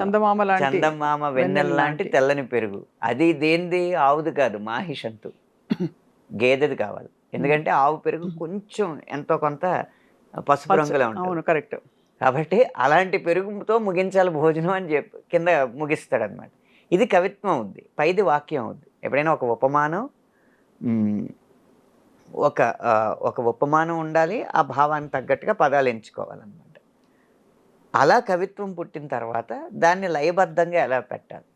చందమామ వెన్నెల్లాంటి తెల్లని పెరుగు. అది దేనిది? ఆవుది కాదు, మాహిషంతు, గేదెది కావాలి. ఎందుకంటే ఆవు పెరుగు కొంచెం ఎంతో కొంత పసుపు రంగులో ఉంటుంది. కరెక్ట్. కాబట్టి అలాంటి పెరుగుతో ముగించాలి భోజనం అని చెప్పి కింద ముగిస్తాడనమాట. ఇది కవిత్వం అవుద్ది, పైది వాక్యం అవుద్ది. ఎప్పుడైనా ఒక ఉపమానం ఒక ఉపమానం ఉండాలి, ఆ భావానికి తగ్గట్టుగా పదాలు ఎంచుకోవాలన్నమాట. అలా కవిత్వం పుట్టిన తర్వాత దాన్ని లయబద్ధంగా ఎలా పెట్టాలి.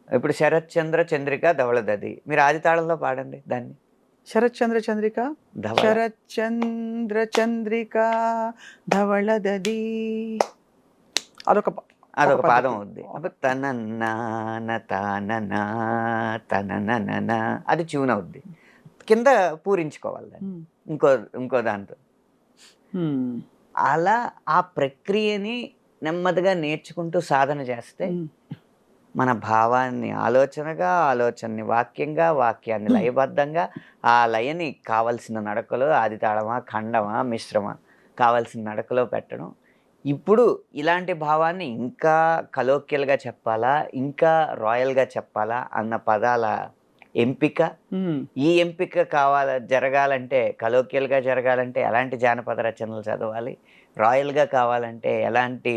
ఇప్పుడు శరత్చంద్ర చంద్రిక ధవళదది, మీరు ఆది తాళంలో పాడండి దాన్ని. శరత్చంద్ర చంద్రిక, ధవళ శరత్చంద్ర చంద్రిక ధవళదది, అదొక అదొక పద్ధతి. పాదం అవుద్ది. అప్పుడు తనన్న తననా తననన అది ట్యూన్ అవుద్ది. కింద పూరించుకోవాలి దాన్ని ఇంకో దాంతో. అలా ఆ ప్రక్రియని నెమ్మదిగా నేర్చుకుంటూ సాధన చేస్తే మన భావాన్ని ఆలోచనగా, ఆలోచనని వాక్యంగా, వాక్యాన్ని లయబద్ధంగా, ఆ లయని కావలసిన నడకలో ఆది తాళమా, ఖండమా, మిశ్రమా కావలసిన నడకలో పెట్టడం. ఇప్పుడు ఇలాంటి భావాన్ని ఇంకా కలోక్యల్గా చెప్పాలా, ఇంకా రాయల్గా చెప్పాలా అన్న పదాల ఎంపిక, ఈ ఎంపిక జరగాలంటే, కలోక్యల్గా జరగాలంటే ఎలాంటి జానపద రచనలు చదవాలి, రాయల్గా కావాలంటే ఎలాంటి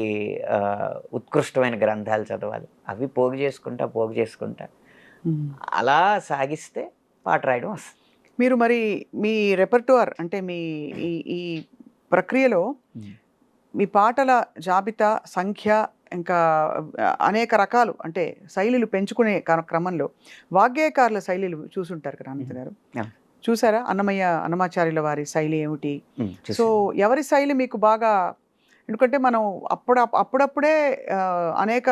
ఉత్కృష్టమైన గ్రంథాలు చదవాలి, అవి పోగు చేసుకుంటా అలా సాగిస్తే పాట రాయడం వస్తుంది. మీరు మరి మీ రెపర్టుఆర్ అంటే మీ ఈ ప్రక్రియలో మీ పాటల జాబితా, సంఖ్య, ఇంకా అనేక రకాలు అంటే శైలులు పెంచుకునే క్రమంలో వాగ్గేయకారుల శైలిలు చూసుంటారు కదా అనంత్ గారు, చూసారా? అన్నమాచార్యుల వారి శైలి ఏమిటి? సో ఎవరి శైలి మీకు బాగా, ఎందుకంటే మనం అప్పుడప్పుడే అనేక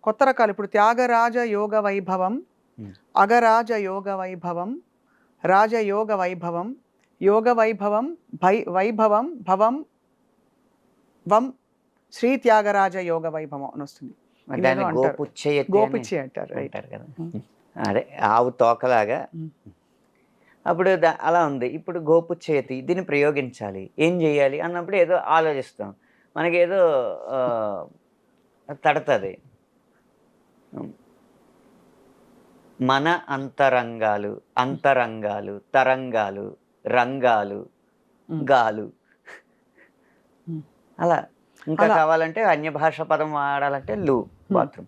కొత్త రకాలు, ఇప్పుడు త్యాగరాజ యోగ వైభవం, అగరాజ యోగ వైభవం, రాజయోగ వైభవం, యోగ వైభవం, వైభవం భవం వం శ్రీ త్యాగరాజ యోగ వైభవం అని వస్తుంది. గోపుచ్చి అంటారు కదా, అదే ఆవు తోకలాగా. అప్పుడు అలా ఉంది. ఇప్పుడు గోపుచ్చేతి దీన్ని ప్రయోగించాలి, ఏం చేయాలి అన్నప్పుడు ఏదో ఆలోచిస్తాం, మనకేదో తడతది. మన అంతరంగాలు, తరంగాలు, రంగాలు, గాలు, అలా. ఇంకా కావాలంటే అన్య భాష పదం వాడాలంటే లు, బాత్రూమ్.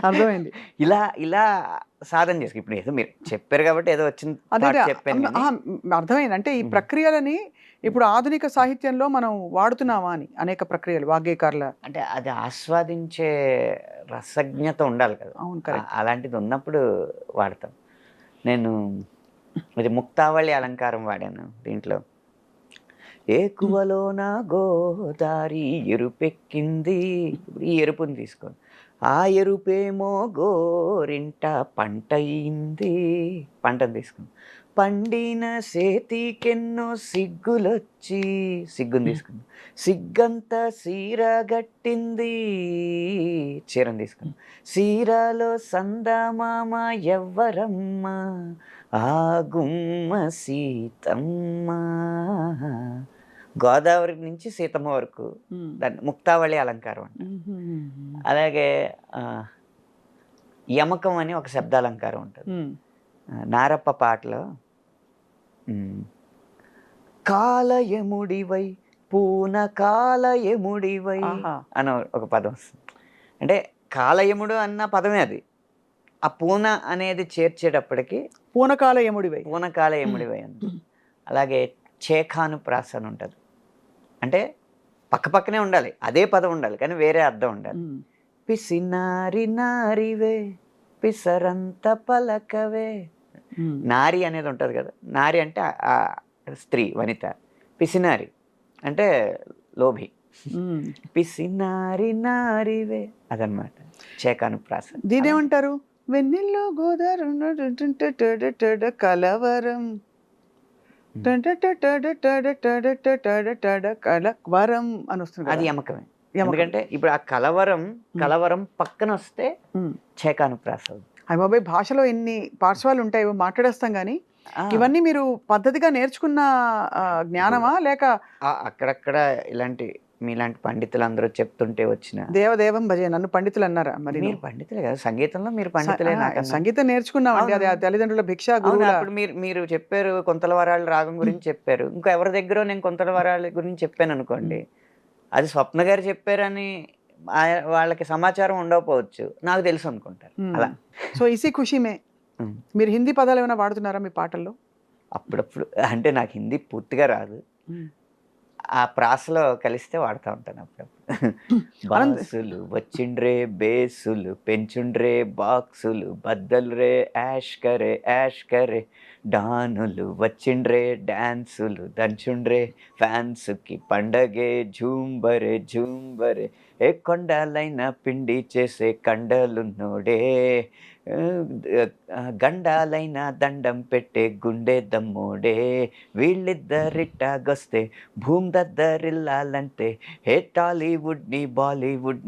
అర్థమైంది. ఇలా సాధన చేసి ఇప్పుడు ఏదో మీరు చెప్పారు కాబట్టి ఏదో వచ్చింది చెప్పాను. అర్థమైంది. అంటే ఈ ప్రక్రియలని ఇప్పుడు ఆధునిక సాహిత్యంలో మనం వాడుతున్నామా అని, అనేక ప్రక్రియలు వాగ్గేయకారుల, అంటే అది ఆస్వాదించే రసజ్ఞత ఉండాలి కదా. అవును, అలాంటిది ఉన్నప్పుడు వాడతాం. నేను ఇది ముక్తావళి అలంకారం వాడాను దీంట్లో. ఏకువలో నా గోదారి ఎరుపెక్కింది, ఈ ఎరుపుని తీసుకోండి. ఆ ఎరుపేమో గోరింట పంటయింది, పంటను తీసుకుని. పండిన సేతికెన్నో సిగ్గులొచ్చి, సిగ్గుని తీసుకుని. సిగ్గంతా సీర గట్టింది, చీరను తీసుకుని. సీరలో సందమామ ఎవ్వరమ్మ, ఆ గుమ్మ సీతమ్మ. గోదావరి నుంచి సీతమ్మ వరకు దాన్ని ముక్తావళి అలంకారం అంట. అలాగే యమకం అని ఒక శబ్దాలంకారం ఉంటుంది నారప్ప పాటలో. కాలయముడివై పూన కాలయముడివై అని ఒక పదం వస్తుంది. అంటే కాలయముడు అన్న పదమే అది. ఆ పూన అనేది చేర్చేటప్పటికి పూనకాలయముడివై అంది. అలాగే చేఖానుప్రాస అని ఉంటుంది. అంటే పక్కనే ఉండాలి, అదే పదం ఉండాలి, కానీ వేరే అర్థం ఉండాలి. పిసినారి నారివే పిసరంత పలకవే. నారి అనేది ఉంటుంది కదా, నారి అంటే స్త్రీ, వనిత. పిసినారి అంటే లోభి. పిసినారి నారివే అదనమాట చేఖానుప్రాస. దీనేమంటారు? వెన్నెల్లో గోదావరి కలవరం కలవరం అని వస్తుంది. అది యమకమే. ఎందుకంటే ఇప్పుడు ఆ కలవరం పక్కన వస్తే చేఖానుప్రాస. అయ్య బాబాయ్, భాషలో ఎన్ని పార్శ్వాలు ఉంటాయో మాట్లాడేస్తాం, కానీ ఇవన్నీ మీరు పద్ధతిగా నేర్చుకున్న జ్ఞానమా లేక అక్కడక్కడ ఇలాంటి మీలాంటి పండితులు అందరూ చెప్తుంటే వచ్చిన. దేవదేవం భజే నన్ను పండితులు అన్నారా మరి మీరు నువ్వు? పండితులే కదా, సంగీతంలో మీరు పండితులే నాకన్నా. సంగీతం నేర్చుకున్నామండి, అది ఆ అవును. తల్లిదండ్రుల భిక్ష అవును. గురువుల. అప్పుడు మీరు మీరు చెప్పారు కొంతల వరాలు రాగం గురించి చెప్పారు. ఇంకో ఎవరి దగ్గరో నేను కొంతల వరాల గురించి చెప్పాననుకోండి, అది స్వప్న గారు చెప్పారని వాళ్ళకి సమాచారం ఉండకపోవచ్చు. నాకు తెలుసు అనుకుంటారు. అలా. సో ఇసి ఖుషి మే హ్మ్. మీరు హిందీ పదాలు ఏమైనా వాడుతున్నారా మీ పాటల్లో? అప్పుడప్పుడు అంటే నాకు హిందీ పూర్తిగా రాదు. ఆ ప్రాసలో కలిస్తే వాడుతా ఉంటాను అప్పుడప్పుడు. అనంత్ బాసులు వచ్చిండ్రే బేసులు పెంచుండ్రే బాక్సులు బద్దలురే యాష్ కరే డానులు వచ్చిండ్రే డాన్సులు దంచుండ్రే ఫ్యాన్స్కి పండగే జూంబరే ఏ కొండాలైనా పిండి చేసే కండలున్నోడే గండాలైన దండం పెట్టే గుండె దమ్మోడే వీళ్ళిద్దరిట్టాగొస్తే భూమ్ దద్దరిల్లాలంటే హే టాలీవుడ్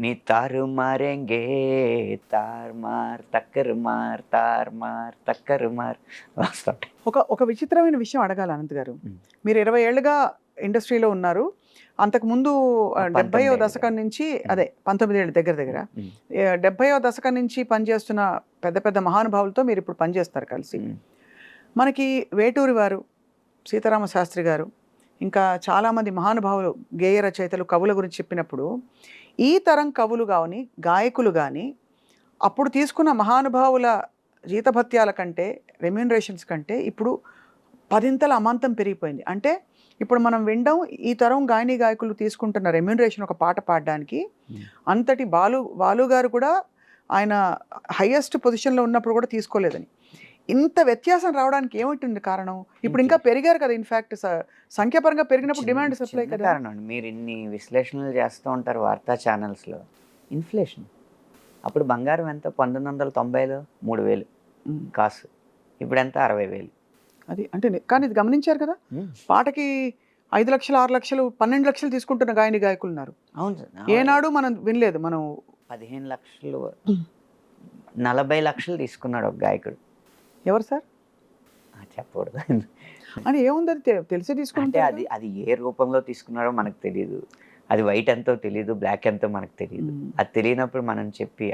ని తారుమారేంగే తార్మార్ తక్కరు మార్ ఒక విచిత్రమైన విషయం అడగాలి అనంత్ గారు. మ్మ్. మీరు 20 ఏళ్ళుగా ఇండస్ట్రీలో ఉన్నారు. అంతకుముందు 70వ 19 దశకం నుంచి అదే 19 ఏళ్ళు దగ్గర దగ్గర 70వ దశకం నుంచి పనిచేస్తున్న పెద్ద పెద్ద మహానుభావులతో మీరు ఇప్పుడు పనిచేస్తారు కలిసి. మనకి వేటూరి వారు, సీతారామ శాస్త్రి గారు, ఇంకా చాలామంది మహానుభావులు గేయ రచయితలు కవుల గురించి చెప్పినప్పుడు ఈ తరం కవులు కానీ గాయకులు కానీ అప్పుడు తీసుకున్న మహానుభావుల జీతభత్యాల కంటే రెమ్యూనరేషన్స్ కంటే ఇప్పుడు 10 అమాంతం పెరిగిపోయింది. అంటే ఇప్పుడు మనం వినడం ఈ తరం గాయని గాయకులు తీసుకుంటున్న రెమ్యూనరేషన్ ఒక పాట పాడడానికి అంతటి బాలు గారు కూడా ఆయన హైయెస్ట్ పొజిషన్లో ఉన్నప్పుడు కూడా తీసుకోలేదని. ఇంత వ్యత్యాసం రావడానికి ఏమిటి కారణం? ఇప్పుడు ఇంకా పెరిగారు కదా, ఇన్ఫ్యాక్ట్ సంఖ్యాపరంగా పెరిగినప్పుడు డిమాండ్ సప్లై కదా కారణం. మీరు ఇన్ని విశ్లేషణలు చేస్తూ ఉంటారు వార్తా ఛానల్స్లో. ఇన్ఫ్లేషన్. అప్పుడు బంగారం ఎంత 1990లో 3,000 కాసు, ఇప్పుడు ఎంత 60,000. అది అంటే కానీ ఇది గమనించారు కదా, పాటకి 5 లక్షలు 6 లక్షలు 12 లక్షలు తీసుకుంటున్న గాయని గాయకులు ఉన్నారు. అవును సార్. ఏనాడు మనం వినలేదు. మనం 15 లక్షలు 40 లక్షలు తీసుకున్నాడు ఒక గాయకుడు. ఎవరు సార్ చెప్పకూడదు అని ఏముంది, అది తెలిసి అంటే తీసుకుంటే అది ఏ రూపంలో తీసుకున్నారో మనకు తెలియదు. అది వైట్ ఎంతో తెలియదు, బ్లాక్ ఎంతో మనకు తెలియదు. అది తెలియనప్పుడు మనం చెప్పి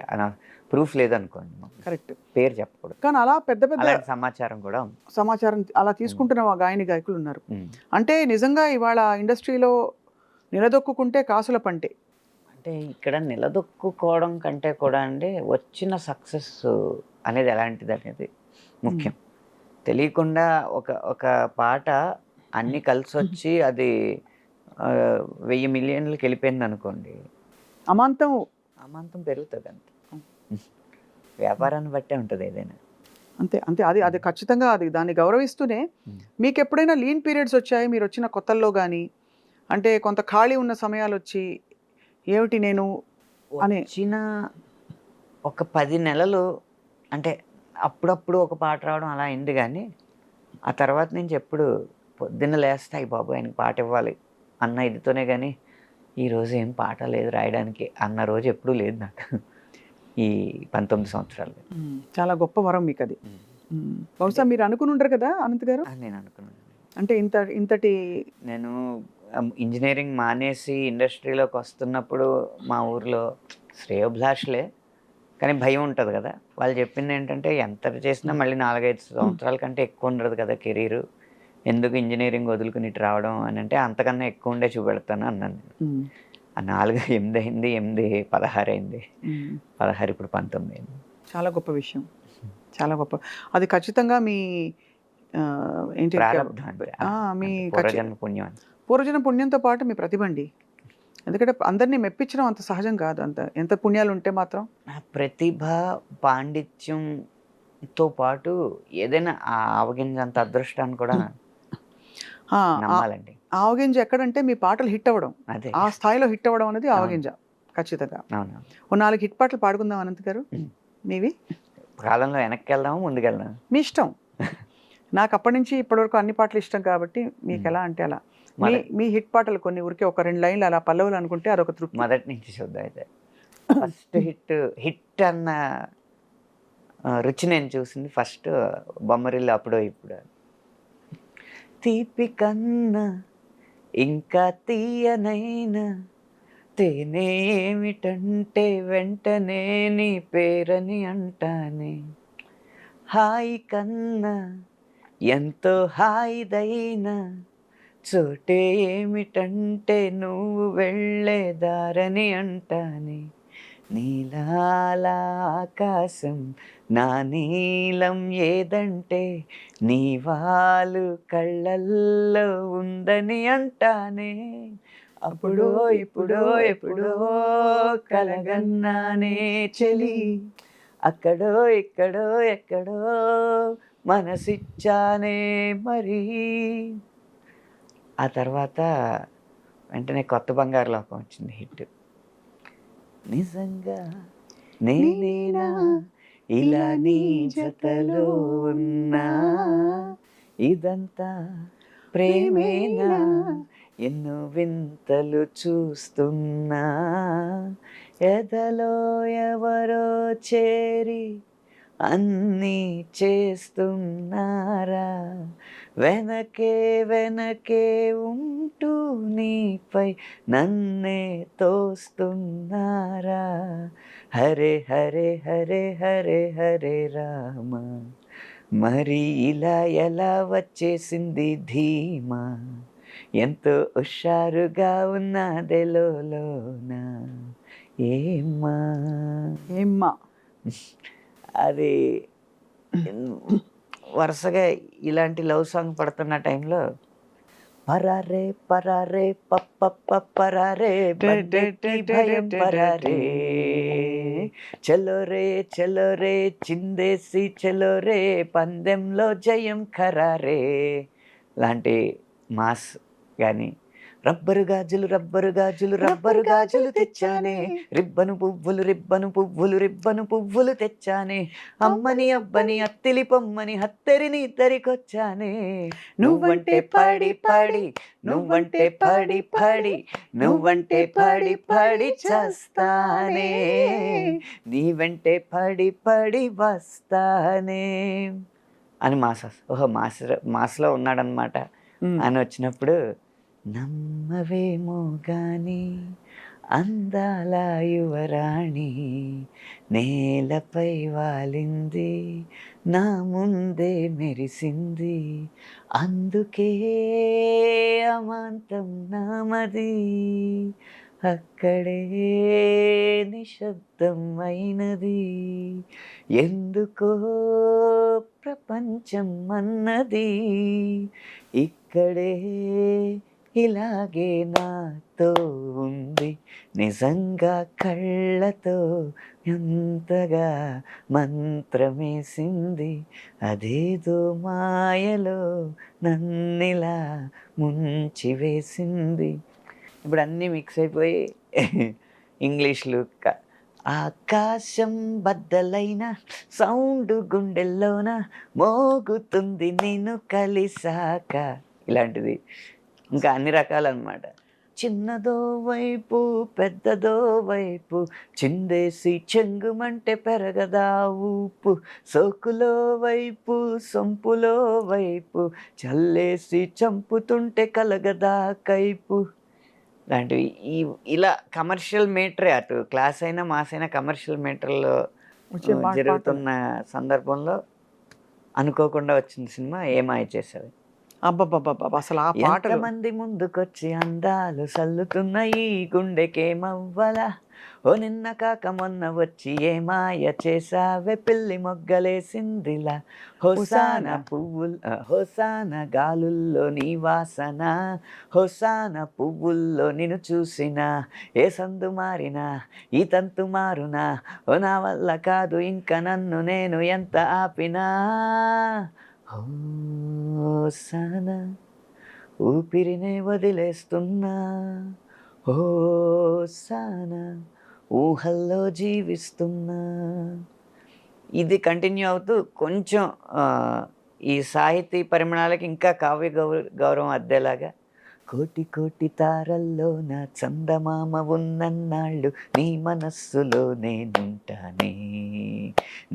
ప్రూఫ్ లేదనుకోండి, కరెక్ట్ పేరు చెప్పకూడదు. కానీ అలా పెద్ద పెద్ద అలాంటి సమాచారం కూడా ఉంది. సమాచారం అలా తీసుకుంటున్న గాయని గాయకులు ఉన్నారు. ఉమ్. అంటే నిజంగా ఇవాళ ఇండస్ట్రీలో నిలదొక్కుంటే కాసుల పంటే. అంటే ఇక్కడ నిలదొక్కుకోవడం కంటే కూడా అండి, వచ్చిన సక్సెస్ అనేది ఎలాంటిది అనేది ముఖ్యం. తెలియకుండా ఒక పాట అన్నీ కలిసి వచ్చి అది 1000 మిలియన్లకి వెళ్ళిపోయింది అనుకోండి, అమాంతం పెరుగుతుంది. అంతే. వ్యాపారాన్ని బట్టే ఉంటుంది ఏదైనా. అంతే అంతే అది అది ఖచ్చితంగా అది దాన్ని గౌరవిస్తూనే. మీకు ఎప్పుడైనా లీన్ పీరియడ్స్ వచ్చాయి మీరు వచ్చిన కొత్తల్లో కానీ? అంటే కొంత ఖాళీ ఉన్న సమయాలు వచ్చి ఏమిటి నేను అని వచ్చిన ఒక 10 నెలలు అంటే అప్పుడప్పుడు ఒక పాట రావడం అలా అయింది, కానీ ఆ తర్వాత నుంచి ఎప్పుడు పొద్దున్న లేస్తాయి బాబు ఆయనకి పాట ఇవ్వాలి అన్న ఇదితోనే, కానీ ఈరోజు ఏం పాట లేదు రాయడానికి అన్న రోజు ఎప్పుడూ లేదు నాకు ఈ 19 సంవత్సరాలు. చాలా గొప్ప వరం మీకు అది. బహుశా మీరు అనుకుని ఉండరు కదా అనంత్ గారు? నేను అనుకున్నాను. అంటే ఇంతటి నేను ఇంజనీరింగ్ మానేసి ఇండస్ట్రీలోకి వస్తున్నప్పుడు మా ఊర్లో శ్రేయోభిలాషులే, కానీ భయం ఉంటుంది కదా. వాళ్ళు చెప్పింది ఏంటంటే ఎంత చేసినా మళ్ళీ 4-5 సంవత్సరాల కంటే ఎక్కువ ఉండదు కదా కెరీరు, ఎందుకు ఇంజనీరింగ్ వదులుకుని ఇటు రావడం అని. అంటే అంతకన్నా ఎక్కువ ఉండే చూపెడతాను అన్నాను. ఆ 4 8 అయింది, 8 16 అయింది, 16 ఇప్పుడు 19 అయింది. చాలా గొప్ప విషయం, చాలా గొప్ప. అది ఖచ్చితంగా మీ ఏంటి ప్రారంభం అంటే మీ పూర్వజన్మ పుణ్యం అని. పూర్వజన పుణ్యంతో పాటు మీ ప్రతిభ అండి. ఎందుకంటే అందరినీ మెప్పించడం అంత సహజం కాదు. అంత ఎంత పుణ్యాలు ఉంటే మాత్రం. నా ప్రతిభ పాండిత్యంతో పాటు ఏదైనా ఆ ఆవగింజ అంత అదృష్టాన్ని కూడా నమ్మాలండి. ఆవగింజ ఎక్కడంటే మీ పాటలు హిట్ అవ్వడం, అదే ఆ స్థాయిలో హిట్ అవ్వడం అనేది ఆవగింజ ఖచ్చితంగా. అవును. ఓ 4 హిట్ పాటలు పాడుకుందాం అనంత్ గారు మీవి. కాలంలో వెనక్కి వెళ్దాము ముందుకు వెళ్దాం మీ ఇష్టం. నాకు అప్పటి నుంచి ఇప్పటివరకు అన్ని పాటలు ఇష్టం కాబట్టి మీకు ఎలా అంటే అలా మీ హిట్ పాటలు కొన్ని ఊరికే ఒక 2 లైన్లు అలా పల్లవులు అనుకుంటే అదొక తృప్తి. మొదటి నుంచి చూద్దాం. అయితే ఫస్ట్ హిట్ అన్న రుచి నేను చూసింది ఫస్ట్ బొమ్మరిల్లు అప్పుడో ఇప్పుడు. తీపి కన్నా ఇంకా తీయనైనా తేనే ఏమిటంటే వెంటనే నీ పేరని అంటానే, హాయి కన్నా ఎంతో హాయిదైనా చోటే ఏమిటంటే నువ్వు వెళ్ళే దారని అంటానే, నీలాల ఆకాశం నా నీలం ఏదంటే నీ వాలు కళ్ళల్లో ఉందని అంటానే, అప్పుడో ఇప్పుడో ఎప్పుడో కలగన్నానే చెలి, అక్కడో ఇక్కడో ఎక్కడో మనసిచ్చానే మరి. ఆ తర్వాత వెంటనే కొత్త బంగారు లోకం వచ్చింది హిట్. నిజంగా నేనేనా ఇలా నీ జతలో ఉన్నా, ఇదంతా ప్రేమేనా ఎన్నో వింతలు చూస్తున్నా, ఎదలో ఎవరో చేరి అన్నీ చేస్తున్నారా, వెనకే వెనకే ఉంటూ నీపై నన్నే తోస్తున్నారా, హరే హరే హరే హరే హరే రామ, మరి ఇలా ఎలా వచ్చేసింది ధీమా, ఎంతో హుషారుగా ఉన్నదెలోన ఏమ్మా. ఏమ్మా అది వరుసగా ఇలాంటి లవ్ సాంగ్ పడుతున్న టైంలో పరారే పరారే పప్ప పరారే బడ్డెట్టి భయం పరారే, చలో రే చిందేసి చలో రే పందెంలో జయం ఖరారే లాంటి మాస్ కానీ, రబ్బరు గాజులు రబ్బరు గాజులు తెచ్చానే, రిబ్బను పువ్వులు రిబ్బను పువ్వులు తెచ్చానే, అమ్మని అబ్బని అత్తిలి పొమ్మని హత్తెరిని ఇద్దరికొచ్చానే, నువ్వంటే పడి పడి నువ్వంటే పడి పడి నువ్వంటే పడి పడి చేస్తానే, నీ వెంటే పడి పడి వస్తానే అని ఓహో మాస్లో ఉన్నాడనమాట అని వచ్చినప్పుడు, నమ్మవేమో గాని అందాల యువరాణి నేలపై వాలింది నా ముందే మెరిసింది, అందుకే అమాంతం నామది అక్కడే నిశ్శబ్దం అయినది, ఎందుకో ప్రపంచం అన్నది ఇక్కడే ఇలాగే నాతో ఉంది, నిజంగా కళ్ళతో ఎంతగా మంత్రమేసింది, అదేదో మాయలో నన్నిలా ముంచి వేసింది. ఇప్పుడు అన్నీ మిక్స్ అయిపోయి ఇంగ్లీష్లు ఆకాశం బద్దలైన సౌండ్ గుండెల్లోన మోగుతుంది నిన్ను కలిసాక, ఇలాంటిది ఇంకా అన్ని రకాలన్నమాట. చిన్నదో వైపు పెద్దదో వైపు చిందేసి చెంగుమంటే పెరగదా ఊపు, సోకులో వైపు సొంపులో వైపు చల్లేసి చంపుతుంటే కలగదా కైపు లాంటివి. ఇలా కమర్షియల్ మీటరే, అటు క్లాస్ అయినా మాస్ అయినా కమర్షియల్ మీటర్లో జరుగుతున్న సందర్భంలో అనుకోకుండా వచ్చిన సినిమా ఏమాయ చేసేది. అబ్బబ్బబ్బబ్బ అసలు ఆ పాటలు మంది ముందుకొచ్చి అందాలు సల్లుతున్న ఈ గుండెకేమవ్వలా, ఓ నిన్న కాక మొన్న వచ్చి ఏ మాయ చేసావే పిల్లి మొగ్గలేసిందిలా, హోసాన హోసాన గాలుల్లో నీ వాసన, హోసాన పువ్వుల్లో నిన్ను చూసిన, ఏ సందు మారినా ఈ తంతు మారునా, ఓ నా వల్ల కాదు ఇంకా నన్ను నేను ఎంత ఆపినా, హోసాన ఊపిరినే వదిలేస్తున్నా, హోసాన ఊహల్లో జీవిస్తున్నా. ఇది కంటిన్యూ అవుతూ కొంచెం ఈ సాహితీ పరిమాణాలకి ఇంకా కావ్య గౌరవం అద్దేలాగా, కోటి కోటి తారల్లో నా చందమామ ఉన్నన్నాళ్ళు నీ మనస్సులో నేనుంటానే,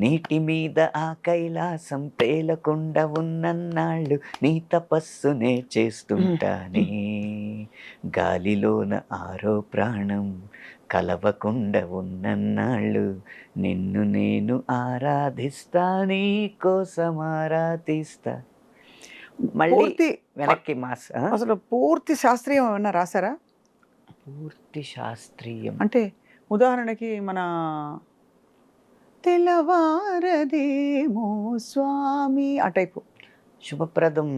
నీటి మీద ఆ కైలాసం తేలకుండా ఉన్నన్నాళ్ళు నీ తపస్సునే చేస్తుంటానే, గాలిలోన ఆరో ప్రాణం కలవకుండా ఉన్నన్నాళ్ళు నిన్ను నేను ఆరాధిస్తా నీ కోసం ఆరాధిస్తా. మళ్ళీ పూర్తి వెనక్కి మాస్ అసలు పూర్తి శాస్త్రీయం ఏమన్నా రాశారా? పూర్తి శాస్త్రీయం అంటే ఉదాహరణకి మన తెల్లవారదేమో స్వామి ఆ టైపు. శుభప్రదం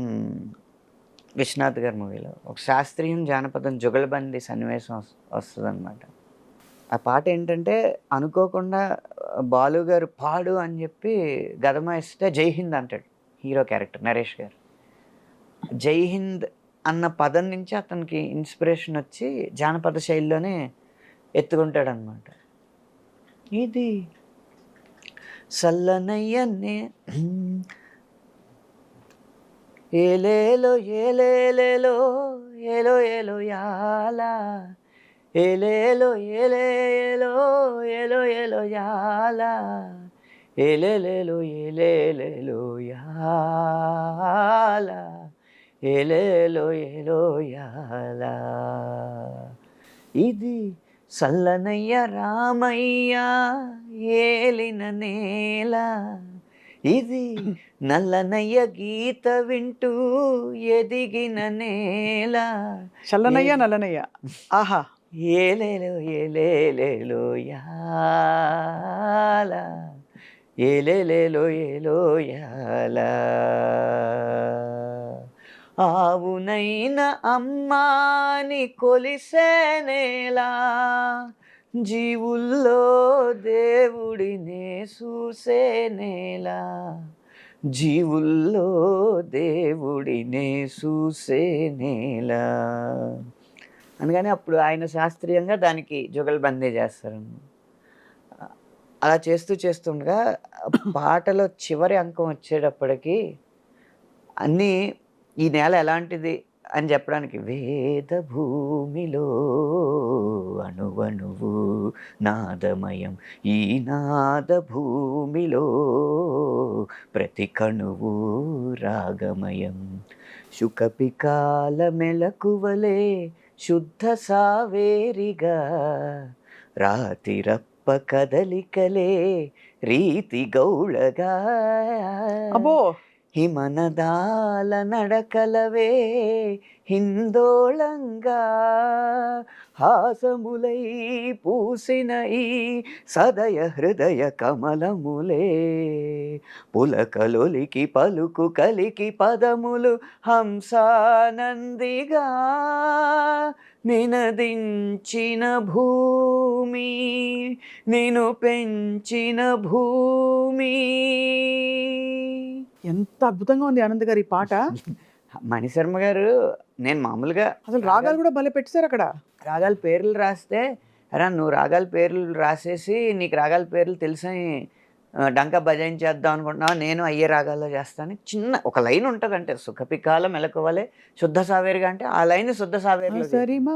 విశ్వనాథ్ గారి మూవీలో ఒక శాస్త్రీయం జానపదం జుగలబందీ సన్నివేశం వస్తుంది అనమాట. ఆ పాట ఏంటంటే అనుకోకుండా బాలు గారు పాడు అని చెప్పి గదమాయిస్తే జై హింద్ అంటాడు హీరో క్యారెక్టర్ నరేష్ గారు. జై హింద్ అన్న పదం నుంచి అతనికి ఇన్స్పిరేషన్ వచ్చి జానపద శైలిలోనే ఎత్తుకుంటాడు అనమాట. ఇది సల్లనయ్యనే ఏలేలో ఏలేలేలో ఏలో ఏలో యాలా ఏలేలో ఏలేలో ఏలో ఏలో యాలా ఏలేలేలో ఏలేలేలో యాలా ఏలేలో ఏలో యాలా. ఇది సల్లనయ్య రామయ్య ఏలిన నేల, ఇది నల్లనయ్య గీత వింటూ ఎదిగిన నేల. చల్లనయ్య నల్లనయ్య ఆహా ఏలేలో ఏలేలేలో యాల ఏలేలేలో ఏలో యాల. ఆవునైన అమ్మాని కొలిసే నేల, జీవుల్లో దేవుడినే చూసే నేల, జీవుల్లో దేవుడినే చూసే నేల. అందుకని అప్పుడు ఆయన శాస్త్రీయంగా దానికి జుగల్బందీ చేస్తారు. అలా చేస్తూ చేస్తుండగా పాటలో చివరి అంకం వచ్చేటప్పటికి అన్నీ ఈ నేల ఎలాంటిది అని చెప్పడానికి వేద భూమిలో అణువణువు నాదమయం, ఈ నాద భూమిలో ప్రతి కణువు రాగమయం, శుకపికాల మెలకువలే శుద్ధ సావేరిగా, రాతిరప్ప కదలికలే రీతి గౌళగా, అబ్బో హిమనదాల నడకలవే హిందోళంగా, హాసములై పూసిన ఈ సదయ హృదయ కమలములే, పులకలొలికి పలుకు కలికి పదములు హంసానందిగా, నినదించిన భూమి నిను పెంచిన భూమి. ఎంత అద్భుతంగా ఉంది ఆనంద్ గారు ఈ పాట. మణిశర్మ గారు నేను మామూలుగా అసలు రాగాలు కూడా భలే పెట్టారు అక్కడ. రాగాల పేర్లు రాస్తే అరా నువ్వు రాగాల పేర్లు రాసేసి నీకు రాగాల పేర్లు తెలుసని డంకా బజాయించేద్దాం అనుకుంటున్నావు, నేను అయ్యే రాగాల్లో చేస్తాను. చిన్న ఒక లైన్ ఉంటుంది, అంటే సుఖపికాల మెలకువలే శుద్ధ సావేరిగా అంటే ఆ లైన్ శుద్ధ సావేరిలో సరిమ